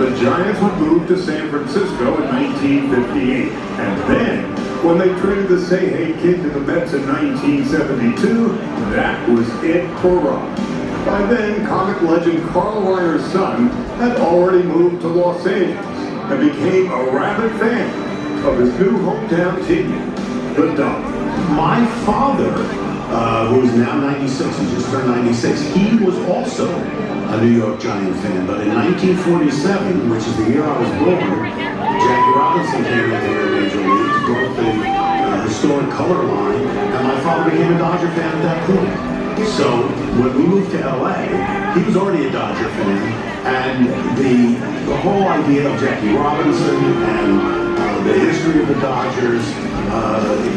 the Giants would move to San Francisco in 1958. And then, when they traded the Say-Hey Kid to the Mets in 1972, that was it for Rob. By then, comic legend Carl Reiner's son had already moved to Los Angeles and became a rabid fan of his new hometown team, the Dodgers. My father, who is now 96, he just turned 96, he was also a New York Giant fan. But in 1947, which is the year I was born, Jackie Robinson came into the Major Leagues, broke the historic color line, and my father became a Dodger fan at that point. So when we moved to LA, he was already a Dodger fan, and the whole idea of Jackie Robinson and the history of the Dodgers,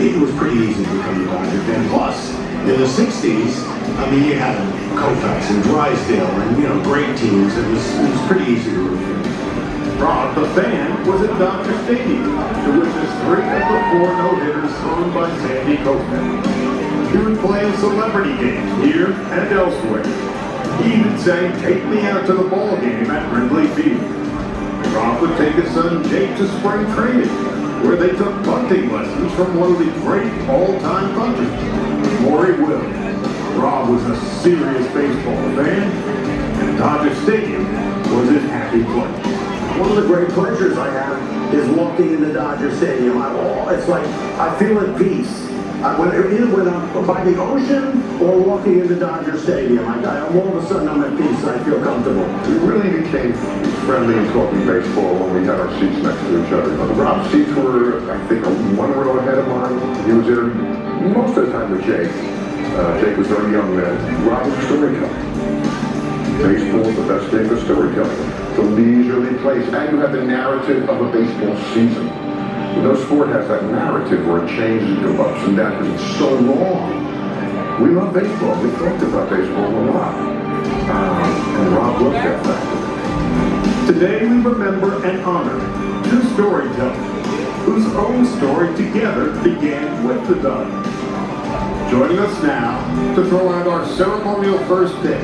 it was pretty easy to become a Dodger fan. Plus, in the 60s, I mean, you had Koufax and Drysdale and, great teams. It was pretty easy to root for. Rob, the fan, was at Dodger Stadium to witness 3 of the 4 no-hitters thrown by Sandy Koufax. He would play in celebrity games here and elsewhere. He even sang "Take Me Out to the Ball Game" at Wrigley Field. Rob would take his son Jake to spring training, where they took bunting lessons from one of the great all-time bunters, Maury Williams. Rob was a serious baseball fan, and Dodger Stadium was his happy place. One of the great pleasures I have is walking into Dodger Stadium. It's like I feel at peace. Either when I'm by the ocean or walking into Dodger Stadium, all of a sudden I'm at peace and I feel comfortable. We really became friendly and talking baseball when we had our seats next to each other. Rob's seats were, I think, 1 row ahead of mine. He was there most of the time with Jake. Jake was very young then. Rob was a storyteller. Baseball is the best thing for storytelling. It's a leisurely place, and you have the narrative of a baseball season. No sport has that narrative where it changes and goes ups and downs because it's so long. We love baseball. We talked about baseball a lot. And Rob looked at that. Today we remember and honor 2 storytellers whose own story together began with the Dodgers. Joining us now to throw out our ceremonial first day,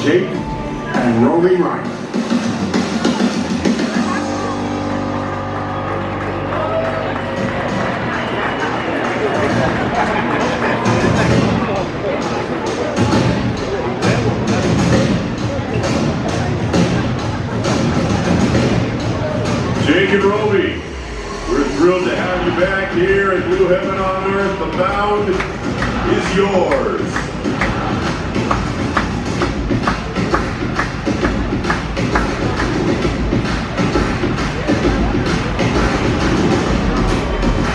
Jake and Romy Reiner. Jake and Roby, we're thrilled to have you back here at Blue Heaven on Earth. The mound is yours.